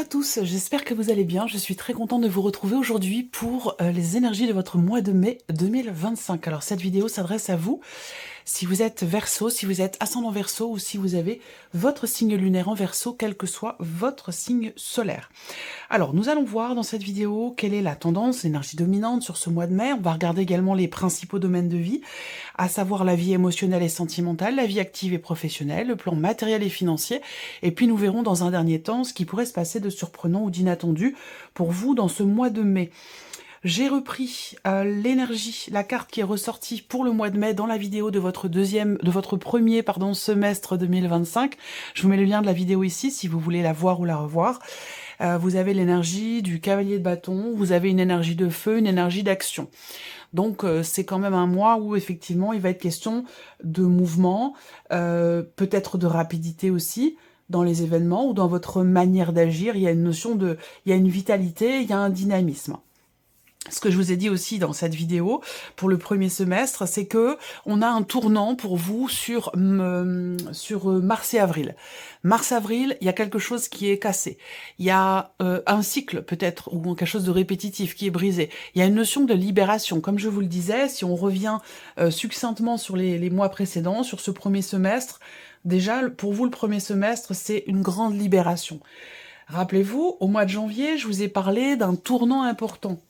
tous, j'espère que vous allez bien. Je suis très contente de vous retrouver aujourd'hui pour les énergies de votre mois de mai 2025. Alors cette vidéo s'adresse à vous si vous êtes Verseau, si vous êtes ascendant Verseau ou si vous avez votre signe lunaire en Verseau, quel que soit votre signe solaire. Alors nous allons voir dans cette vidéo quelle est la tendance, l'énergie dominante sur ce mois de mai. On va regarder également les principaux domaines de vie, à savoir la vie émotionnelle et sentimentale, la vie active et professionnelle, le plan matériel et financier, et puis nous verrons dans un dernier temps ce qui pourrait se passer de surprenant ou d'inattendu pour vous dans ce mois de mai. J'ai repris l'énergie, la carte qui est ressortie pour le mois de mai dans la vidéo de votre premier semestre 2025. Je vous mets le lien de la vidéo ici si vous voulez la voir ou la revoir. Vous avez l'énergie du cavalier de bâton, vous avez une énergie de feu, une énergie d'action. Donc c'est quand même un mois où effectivement il va être question de mouvement, peut-être de rapidité aussi dans les événements ou dans votre manière d'agir. Il y a une notion de, il y a une vitalité, il y a un dynamisme. Ce que je vous ai dit aussi dans cette vidéo pour le premier semestre, c'est que on a un tournant pour vous sur mars et avril. Mars-avril, il y a quelque chose qui est cassé. Il y a un cycle peut-être ou quelque chose de répétitif qui est brisé. Il y a une notion de libération. Comme je vous le disais, si on revient succinctement sur les mois précédents, sur ce premier semestre, déjà pour vous le premier semestre, c'est une grande libération. Rappelez-vous, au mois de janvier, je vous ai parlé d'un tournant important.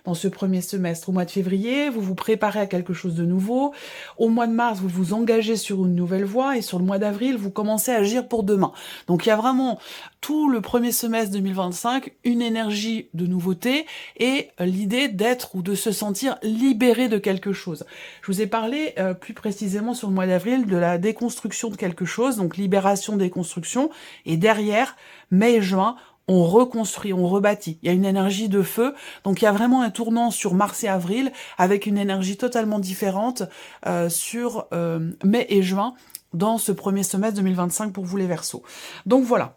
Dans ce premier semestre. Au mois de février, vous vous préparez à quelque chose de nouveau. Au mois de mars, vous vous engagez sur une nouvelle voie. Et sur le mois d'avril, vous commencez à agir pour demain. Donc il y a vraiment tout le premier semestre 2025, une énergie de nouveauté et l'idée d'être ou de se sentir libéré de quelque chose. Je vous ai parlé plus précisément sur le mois d'avril de la déconstruction de quelque chose, donc libération, déconstruction. Et derrière, mai et juin, on reconstruit, on rebâtit. Il y a une énergie de feu. Donc il y a vraiment un tournant sur mars et avril avec une énergie totalement différente sur mai et juin dans ce premier semestre 2025 pour vous les Verseaux. Donc voilà.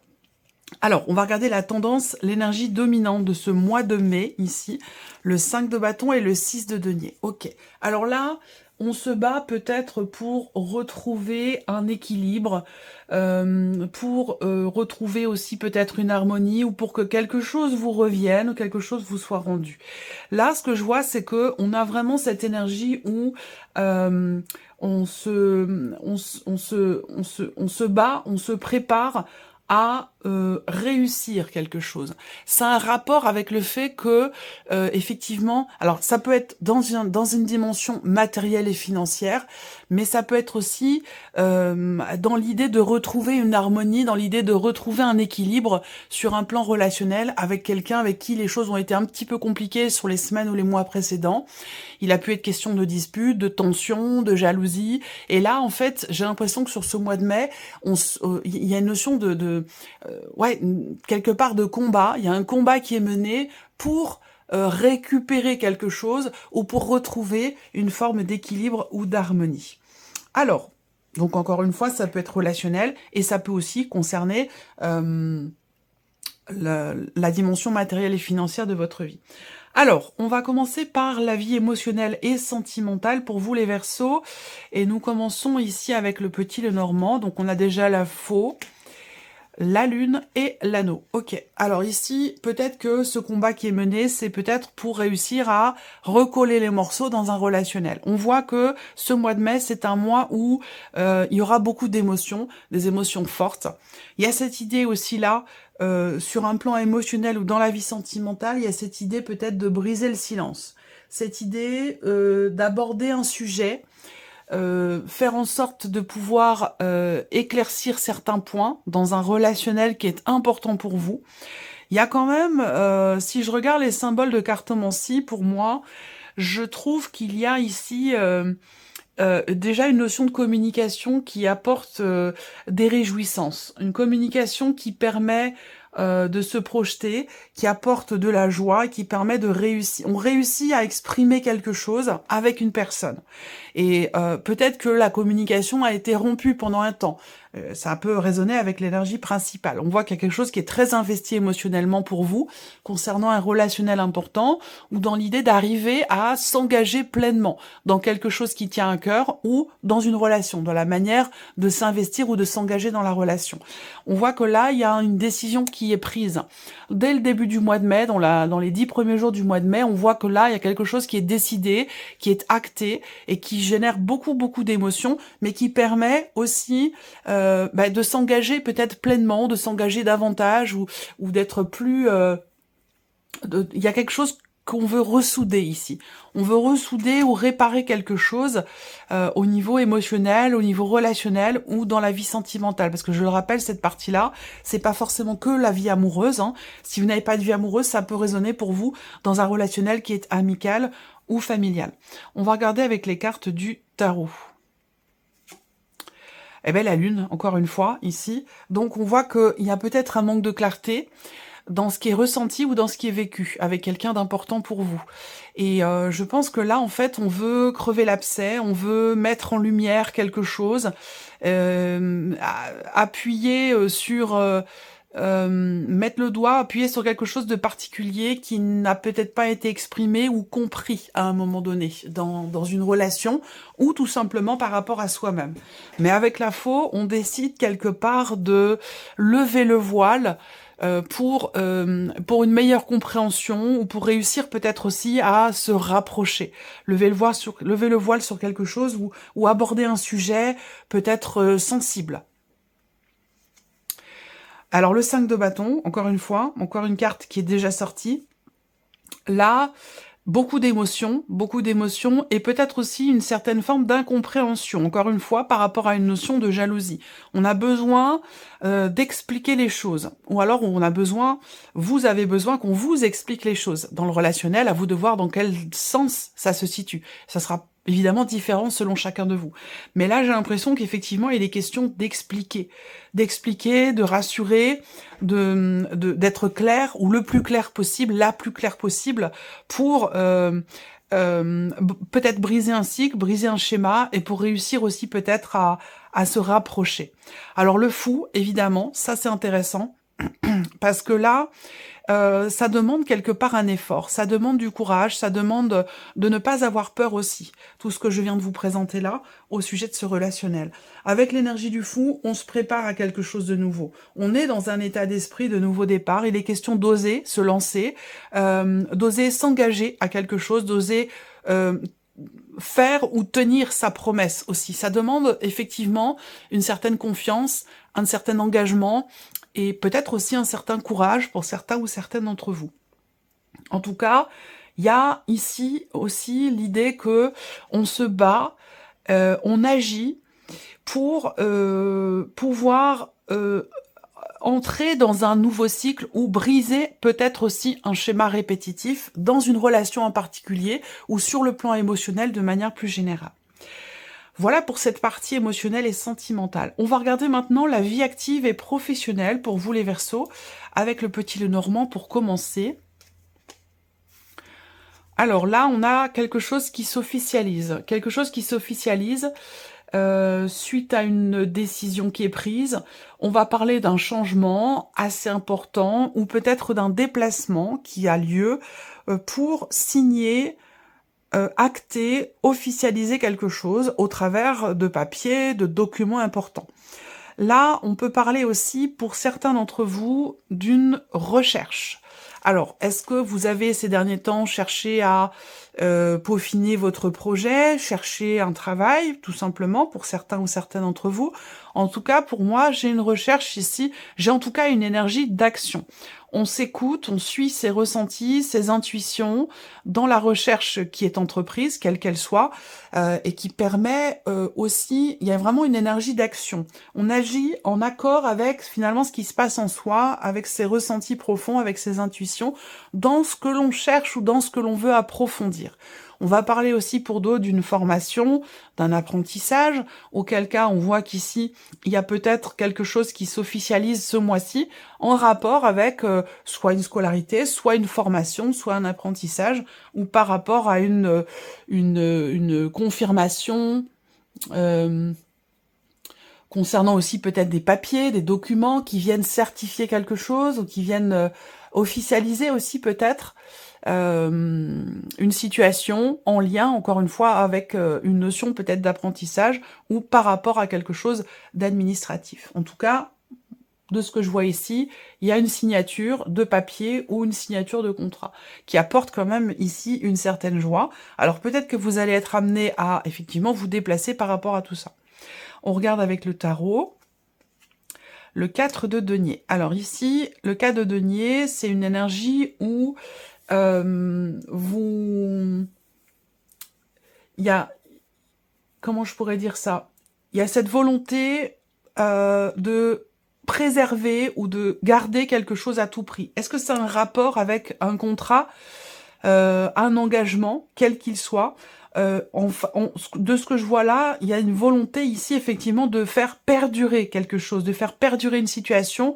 Alors, on va regarder la tendance, l'énergie dominante de ce mois de mai, ici, le 5 de bâton et le 6 de denier. Ok. Alors là, on se bat peut-être pour retrouver un équilibre, pour retrouver aussi peut-être une harmonie ou pour que quelque chose vous revienne ou quelque chose vous soit rendu. Là, ce que je vois, c'est que on a vraiment cette énergie où on se bat, on se prépare à réussir quelque chose. C'est un rapport avec le fait que, effectivement, alors ça peut être dans une dimension matérielle et financière, mais ça peut être aussi dans l'idée de retrouver une harmonie, dans l'idée de retrouver un équilibre sur un plan relationnel avec quelqu'un avec qui les choses ont été un petit peu compliquées sur les semaines ou les mois précédents. Il a pu être question de disputes, de tensions, de jalousie, et là, en fait, j'ai l'impression que sur ce mois de mai, il y a une notion ouais, quelque part de combat. Il y a un combat qui est mené pour récupérer quelque chose ou pour retrouver une forme d'équilibre ou d'harmonie. Alors, donc encore une fois, ça peut être relationnel et ça peut aussi concerner la dimension matérielle et financière de votre vie. Alors, on va commencer par la vie émotionnelle et sentimentale pour vous les Verseaux. Et nous commençons ici avec le petit Lenormand. Donc on a déjà la faux, la lune et l'anneau. Ok, alors ici, peut-être que ce combat qui est mené, c'est peut-être pour réussir à recoller les morceaux dans un relationnel. On voit que ce mois de mai, c'est un mois où il y aura beaucoup d'émotions, des émotions fortes. Il y a cette idée aussi là, sur un plan émotionnel ou dans la vie sentimentale, il y a cette idée peut-être de briser le silence. Cette idée d'aborder un sujet, faire en sorte de pouvoir éclaircir certains points dans un relationnel qui est important pour vous. Il y a quand même, si je regarde les symboles de cartomancie, pour moi, je trouve qu'il y a ici déjà une notion de communication qui apporte des réjouissances. Une communication qui permet de se projeter, qui apporte de la joie, qui permet de réussir. On réussit à exprimer quelque chose avec une personne. Et peut-être que la communication a été rompue pendant un temps. ça peut résonner avec l'énergie principale. On voit qu'il y a quelque chose qui est très investi émotionnellement pour vous, concernant un relationnel important, ou dans l'idée d'arriver à s'engager pleinement dans quelque chose qui tient à cœur, ou dans une relation, dans la manière de s'investir ou de s'engager dans la relation. On voit que là, il y a une décision qui est prise. Dès le début du mois de mai, dans les 10 premiers jours du mois de mai, on voit que là, il y a quelque chose qui est décidé, qui est acté, et qui génère beaucoup d'émotions, mais qui permet aussi de s'engager peut-être pleinement, de s'engager davantage, ou d'être plus... il y a quelque chose qu'on veut ressouder ici. On veut ressouder ou réparer quelque chose au niveau émotionnel, au niveau relationnel ou dans la vie sentimentale. Parce que je le rappelle, cette partie-là, c'est pas forcément que la vie amoureuse. Hein. Si vous n'avez pas de vie amoureuse, ça peut résonner pour vous dans un relationnel qui est amical ou familial. On va regarder avec les cartes du tarot. Eh bien, la lune, encore une fois, ici. Donc, on voit qu'il y a peut-être un manque de clarté dans ce qui est ressenti ou dans ce qui est vécu avec quelqu'un d'important pour vous. Et je pense que là, en fait, on veut crever l'abcès, on veut mettre en lumière quelque chose, appuyer sur... mettre le doigt, appuyer sur quelque chose de particulier qui n'a peut-être pas été exprimé ou compris à un moment donné dans une relation ou tout simplement par rapport à soi-même. Mais avec la faux, on décide quelque part de lever le voile pour une meilleure compréhension ou pour réussir peut-être aussi à se rapprocher. Lever le voile sur quelque chose ou aborder un sujet peut-être sensible. Alors le 5 de bâton, encore une fois, encore une carte qui est déjà sortie. Là, beaucoup d'émotions et peut-être aussi une certaine forme d'incompréhension, encore une fois, par rapport à une notion de jalousie. On a besoin d'expliquer les choses, ou alors vous avez besoin qu'on vous explique les choses. Dans le relationnel, à vous de voir dans quel sens ça se situe. Ça sera évidemment différent selon chacun de vous. Mais là, j'ai l'impression qu'effectivement, il est question d'expliquer, de rassurer, d'être clair, ou le plus clair possible, la plus claire possible, pour peut-être briser un cycle, briser un schéma, et pour réussir aussi peut-être à se rapprocher. Alors le fou, évidemment, ça c'est intéressant, parce que là, ça demande quelque part un effort, ça demande du courage, ça demande de ne pas avoir peur aussi. Tout ce que je viens de vous présenter là, au sujet de ce relationnel. Avec l'énergie du fou, on se prépare à quelque chose de nouveau. On est dans un état d'esprit de nouveau départ. Il est question d'oser se lancer, d'oser s'engager à quelque chose, d'oser faire ou tenir sa promesse aussi. Ça demande effectivement une certaine confiance, un certain engagement, et peut-être aussi un certain courage pour certains ou certaines d'entre vous. En tout cas, il y a ici aussi l'idée que on se bat, on agit pour pouvoir entrer dans un nouveau cycle ou briser peut-être aussi un schéma répétitif dans une relation en particulier ou sur le plan émotionnel de manière plus générale. Voilà pour cette partie émotionnelle et sentimentale. On va regarder maintenant la vie active et professionnelle pour vous les Verseaux, avec le petit Lenormand pour commencer. Alors là, on a quelque chose qui s'officialise. Suite à une décision qui est prise. On va parler d'un changement assez important ou peut-être d'un déplacement qui a lieu pour signer, acter, officialiser quelque chose au travers de papiers, de documents importants. Là, on peut parler aussi, pour certains d'entre vous, d'une recherche. Alors, est-ce que vous avez ces derniers temps cherché à peaufiner votre projet, chercher un travail, tout simplement, pour certains ou certaines d'entre vous? En tout cas, pour moi, j'ai une recherche ici, j'ai en tout cas une énergie d'action. On s'écoute, on suit ses ressentis, ses intuitions dans la recherche qui est entreprise, quelle qu'elle soit, et qui permet aussi, il y a vraiment une énergie d'action. On agit en accord avec finalement ce qui se passe en soi, avec ses ressentis profonds, avec ses intuitions, dans ce que l'on cherche ou dans ce que l'on veut approfondir. On va parler aussi pour d'autres d'une formation, d'un apprentissage, auquel cas on voit qu'ici, il y a peut-être quelque chose qui s'officialise ce mois-ci en rapport avec soit une scolarité, soit une formation, soit un apprentissage, ou par rapport à une confirmation, concernant aussi peut-être des papiers, des documents qui viennent certifier quelque chose ou qui viennent officialiser aussi peut-être une situation en lien, encore une fois, avec une notion peut-être d'apprentissage ou par rapport à quelque chose d'administratif. En tout cas, de ce que je vois ici, il y a une signature de papier ou une signature de contrat qui apporte quand même ici une certaine joie. Alors peut-être que vous allez être amené à effectivement vous déplacer par rapport à tout ça. On regarde avec le tarot. Le 4 de denier. Alors ici, le 4 de denier, c'est une énergie où vous... Il y a... Comment je pourrais dire ça? Il y a cette volonté de préserver ou de garder quelque chose à tout prix. Est-ce que c'est un rapport avec un contrat, un engagement, quel qu'il soit? De ce que je vois là, il y a une volonté ici effectivement de faire perdurer quelque chose, de faire perdurer une situation.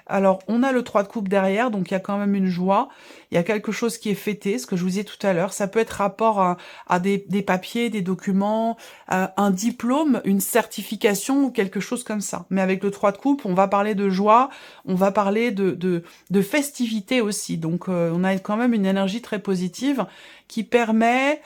Alors, on a le 3 de coupe derrière, donc il y a quand même une joie. Il y a quelque chose qui est fêté, ce que je vous disais tout à l'heure. Ça peut être rapport à des papiers, des documents, un diplôme, une certification ou quelque chose comme ça. Mais avec le 3 de coupe, on va parler de joie, on va parler de festivité aussi. Donc, on a quand même une énergie très positive qui permet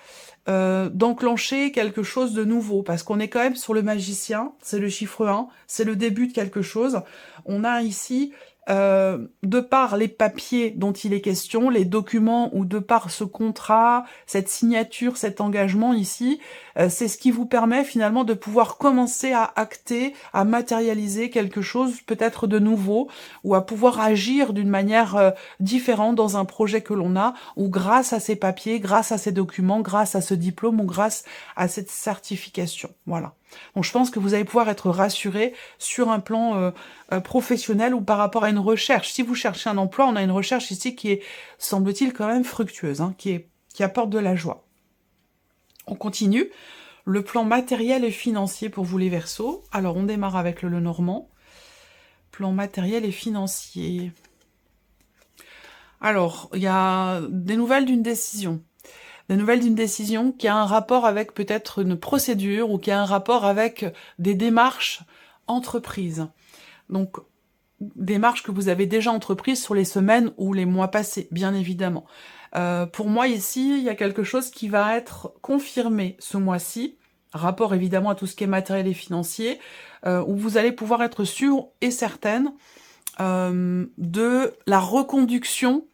d'enclencher quelque chose de nouveau, parce qu'on est quand même sur le magicien, c'est le chiffre 1, c'est le début de quelque chose. On a ici, de par les papiers dont il est question, les documents, ou de par ce contrat, cette signature, cet engagement ici, c'est ce qui vous permet finalement de pouvoir commencer à acter, à matérialiser quelque chose peut-être de nouveau, ou à pouvoir agir d'une manière différente dans un projet que l'on a, ou grâce à ces papiers, grâce à ces documents, grâce à ce diplôme, ou grâce à cette certification. Voilà. Donc je pense que vous allez pouvoir être rassuré sur un plan professionnel ou par rapport à une recherche. Si vous cherchez un emploi, on a une recherche ici qui est, semble-t-il, quand même fructueuse, hein, qui apporte de la joie. On continue. Le plan matériel et financier pour vous les Verseaux. Alors on démarre avec le Lenormand. Plan matériel et financier. Alors, il y a des nouvelles d'une décision. Des nouvelles d'une décision qui a un rapport avec peut-être une procédure ou qui a un rapport avec des démarches entreprises. Donc, démarches que vous avez déjà entreprises sur les semaines ou les mois passés, bien évidemment. Pour moi, ici, il y a quelque chose qui va être confirmé ce mois-ci, rapport évidemment à tout ce qui est matériel et financier, où vous allez pouvoir être sûr et certaine de la reconduction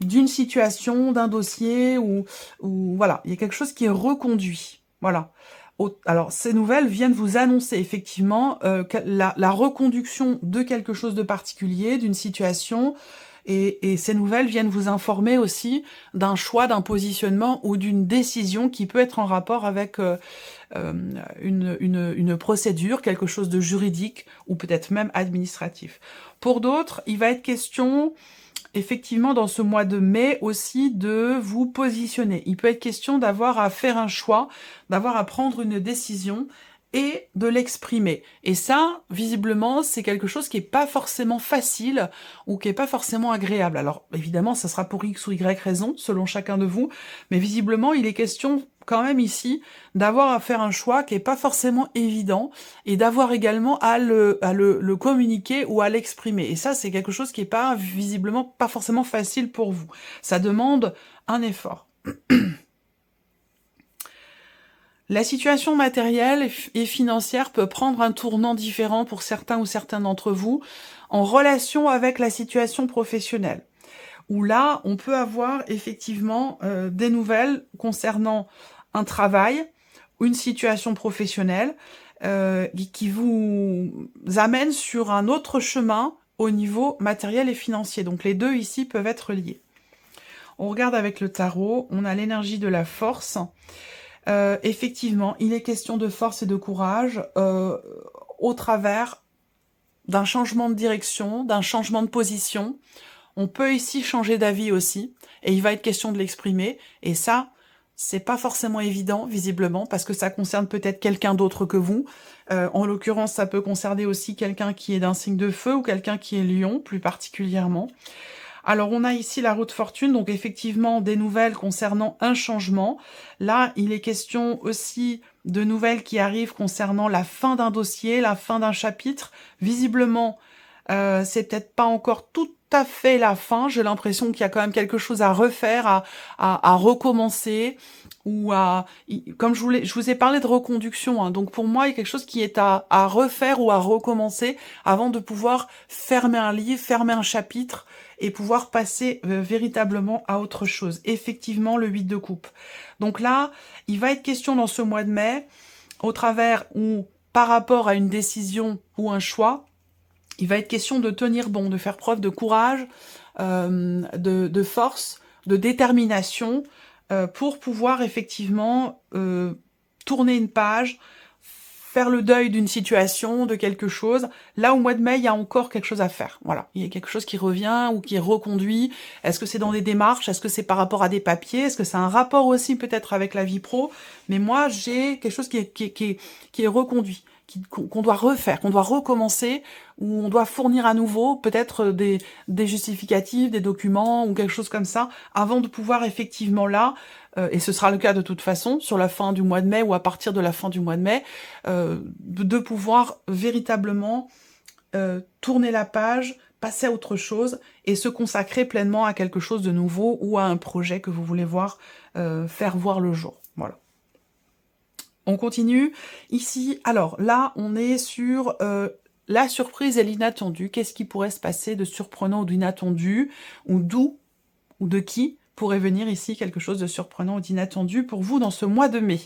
d'une situation, d'un dossier, ou voilà, il y a quelque chose qui est reconduit. Voilà. Alors, ces nouvelles viennent vous annoncer effectivement la reconduction de quelque chose de particulier, d'une situation, et ces nouvelles viennent vous informer aussi d'un choix, d'un positionnement ou d'une décision qui peut être en rapport avec une procédure, quelque chose de juridique ou peut-être même administratif. Pour d'autres, il va être question effectivement dans ce mois de mai aussi de vous positionner. Il peut être question d'avoir à faire un choix, d'avoir à prendre une décision et de l'exprimer. Et ça, visiblement, c'est quelque chose qui n'est pas forcément facile ou qui n'est pas forcément agréable. Alors, évidemment, ça sera pour X ou Y raison, selon chacun de vous, mais visiblement, il est question quand même ici d'avoir à faire un choix qui n'est pas forcément évident et d'avoir également à le communiquer ou à l'exprimer. Et ça, c'est quelque chose qui n'est pas, visiblement, pas forcément facile pour vous. Ça demande un effort. La situation matérielle et financière peut prendre un tournant différent pour certains ou certains d'entre vous en relation avec la situation professionnelle, où là, on peut avoir effectivement des nouvelles concernant un travail ou une situation professionnelle qui vous amène sur un autre chemin au niveau matériel et financier. Donc les deux ici peuvent être liés. On regarde avec le tarot, on a l'énergie de la force. Effectivement, il est question de force et de courage au travers d'un changement de direction, d'un changement de position. On peut ici changer d'avis aussi, et il va être question de l'exprimer, et ça, c'est pas forcément évident, visiblement, parce que ça concerne peut-être quelqu'un d'autre que vous. En l'occurrence, ça peut concerner aussi quelqu'un qui est d'un signe de feu, ou quelqu'un qui est lion, plus particulièrement. Alors, on a ici la roue de fortune, donc effectivement des nouvelles concernant un changement. Là, il est question aussi de nouvelles qui arrivent concernant la fin d'un dossier, la fin d'un chapitre. Visiblement, c'est peut-être pas encore tout à fait la fin. J'ai l'impression qu'il y a quand même quelque chose à refaire, à recommencer, ou comme je vous ai parlé de reconduction, hein, donc pour moi, il y a quelque chose qui est à refaire ou à recommencer avant de pouvoir fermer un livre, fermer un chapitre et pouvoir passer véritablement à autre chose. Effectivement, le 8 de coupe. Donc là, il va être question dans ce mois de mai, au travers ou par rapport à une décision ou un choix, il va être question de tenir bon, de faire preuve de courage, de force, de détermination, pour pouvoir effectivement tourner une page, faire le deuil d'une situation, de quelque chose. Là, au mois de mai, il y a encore quelque chose à faire. Voilà, il y a quelque chose qui revient ou qui est reconduit. Est-ce que c'est dans des démarches? Est-ce que c'est par rapport à des papiers? Est-ce que c'est un rapport aussi peut-être avec la vie pro? Mais moi, j'ai quelque chose qui est reconduit, qu'on doit refaire, qu'on doit recommencer, où on doit fournir à nouveau peut-être des justificatifs, des documents ou quelque chose comme ça, avant de pouvoir effectivement là, et ce sera le cas de toute façon, sur la fin du mois de mai ou à partir de la fin du mois de mai, de pouvoir véritablement tourner la page, passer à autre chose et se consacrer pleinement à quelque chose de nouveau ou à un projet que vous voulez voir faire voir le jour. Voilà. On continue. Ici, alors là, on est sur la surprise et l'inattendu. Qu'est-ce qui pourrait se passer de surprenant ou d'inattendu? Ou d'où ou de qui pourrait venir ici quelque chose de surprenant ou d'inattendu pour vous dans ce mois de mai?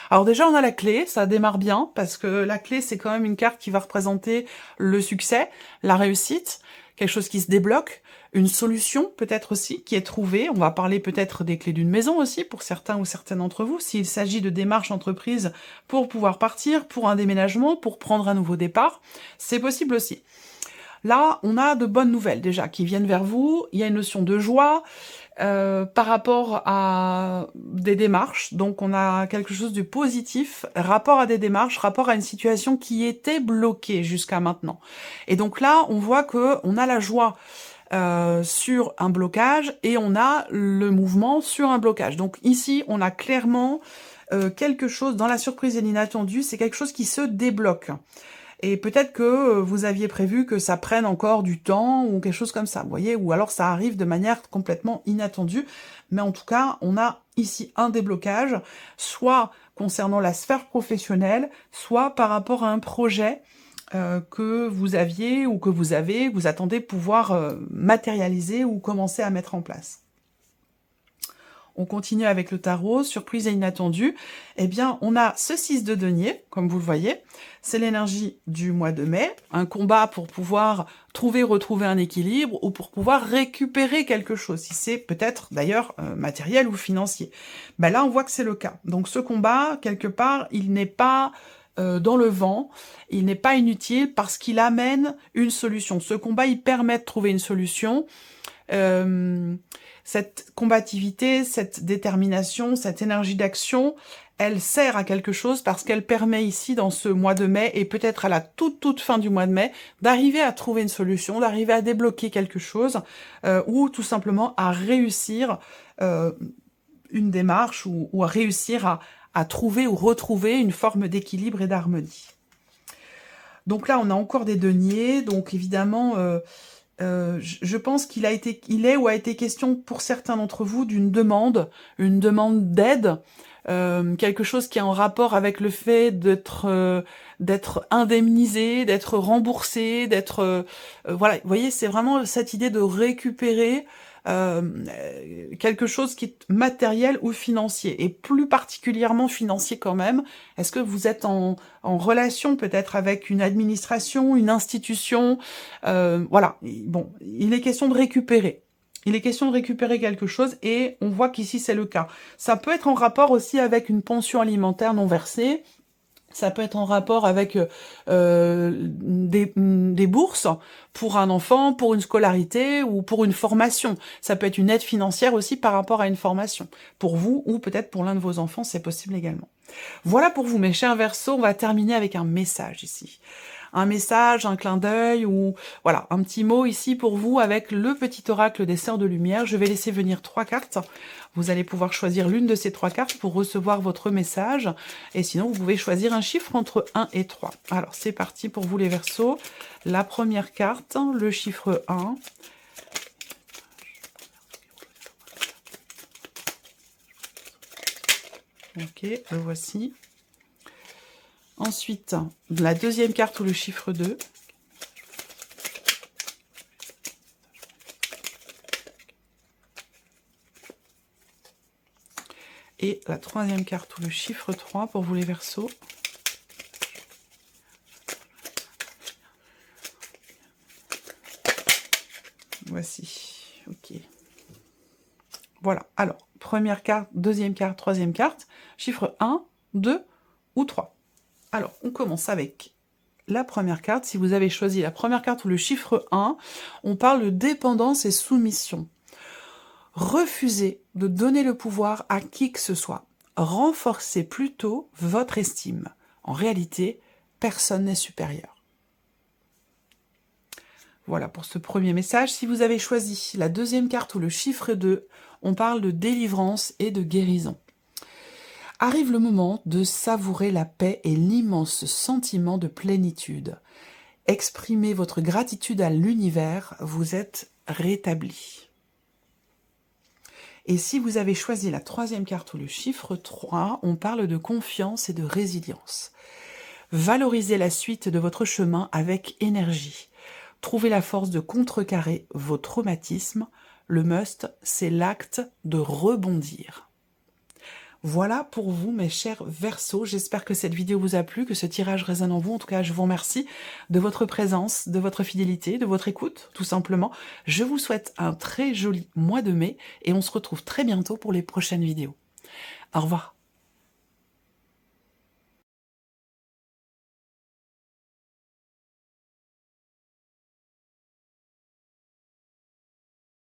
Alors déjà, on a la clé, ça démarre bien, parce que la clé, c'est quand même une carte qui va représenter le succès, la réussite, quelque chose qui se débloque, une solution peut-être aussi qui est trouvée. On va parler peut-être des clés d'une maison aussi pour certains ou certaines d'entre vous, s'il s'agit de démarches entreprises pour pouvoir partir, pour un déménagement, pour prendre un nouveau départ, c'est possible aussi. Là, on a de bonnes nouvelles déjà qui viennent vers vous, il y a une notion de joie par rapport à des démarches, donc on a quelque chose de positif, rapport à des démarches, rapport à une situation qui était bloquée jusqu'à maintenant. Et donc là, on voit que on a la joie sur un blocage et on a le mouvement sur un blocage. Donc ici, on a clairement quelque chose dans la surprise et l'inattendu, c'est quelque chose qui se débloque. Et peut-être que vous aviez prévu que ça prenne encore du temps ou quelque chose comme ça, vous voyez, ou alors ça arrive de manière complètement inattendue. Mais en tout cas, on a ici un déblocage, soit concernant la sphère professionnelle, soit par rapport à un projet que vous aviez ou que vous attendez pouvoir matérialiser ou commencer à mettre en place. On continue avec le tarot, surprise et inattendu. Eh bien, on a ce 6 de denier, comme vous le voyez. C'est l'énergie du mois de mai. Un combat pour pouvoir retrouver un équilibre ou pour pouvoir récupérer quelque chose, si c'est peut-être d'ailleurs matériel ou financier. Ben là, on voit que c'est le cas. Donc ce combat, quelque part, il n'est pas dans le vent, il n'est pas inutile parce qu'il amène une solution. Ce combat, il permet de trouver une solution. Cette combativité, cette détermination, cette énergie d'action, elle sert à quelque chose parce qu'elle permet ici, dans ce mois de mai, et peut-être à la toute fin du mois de mai, d'arriver à trouver une solution, d'arriver à débloquer quelque chose, ou tout simplement à réussir une démarche, ou à réussir à trouver ou retrouver une forme d'équilibre et d'harmonie. Donc là, on a encore des deniers, donc évidemment... je pense qu'il est ou a été question pour certains d'entre vous d'une demande, une demande d'aide, quelque chose qui est en rapport avec le fait d'être indemnisé, d'être remboursé, d'être voilà, vous voyez, c'est vraiment cette idée de récupérer quelque chose qui est matériel ou financier, et plus particulièrement financier quand même. Est-ce que vous êtes en relation peut-être avec une administration, une institution, voilà, bon, il est question de récupérer. Il est question de récupérer quelque chose, et on voit qu'ici c'est le cas. Ça peut être en rapport aussi avec une pension alimentaire non versée, ça peut être en rapport avec des bourses pour un enfant, pour une scolarité ou pour une formation. Ça peut être une aide financière aussi par rapport à une formation. Pour vous ou peut-être pour l'un de vos enfants, c'est possible également. Voilà pour vous mes chers Verseaux, on va terminer avec un message ici. un message, un clin d'œil ou voilà, un petit mot ici pour vous avec le petit oracle des Sœurs de Lumière. Je vais laisser venir 3 cartes. Vous allez pouvoir choisir l'une de ces 3 cartes pour recevoir votre message. Et sinon, vous pouvez choisir un chiffre entre 1 et 3. Alors, c'est parti pour vous les Verseaux. La première carte, le chiffre 1. Ok, le voici. Ensuite, la deuxième carte ou le chiffre 2. Et la troisième carte ou le chiffre 3 pour vous les Verseaux. Voici, ok. Voilà, alors, première carte, deuxième carte, troisième carte, chiffre 1, 2 ou 3. Alors, on commence avec la première carte. Si vous avez choisi la première carte ou le chiffre 1, on parle de dépendance et soumission. Refusez de donner le pouvoir à qui que ce soit. Renforcez plutôt votre estime. En réalité, personne n'est supérieur. Voilà pour ce premier message. Si vous avez choisi la deuxième carte ou le chiffre 2, on parle de délivrance et de guérison. Arrive le moment de savourer la paix et l'immense sentiment de plénitude. Exprimez votre gratitude à l'univers, vous êtes rétabli. Et si vous avez choisi la troisième carte ou le chiffre 3, on parle de confiance et de résilience. Valorisez la suite de votre chemin avec énergie. Trouvez la force de contrecarrer vos traumatismes. Le must, c'est l'acte de rebondir. Voilà pour vous, mes chers Verseaux. J'espère que cette vidéo vous a plu, que ce tirage résonne en vous. En tout cas, je vous remercie de votre présence, de votre fidélité, de votre écoute, tout simplement. Je vous souhaite un très joli mois de mai et on se retrouve très bientôt pour les prochaines vidéos. Au revoir.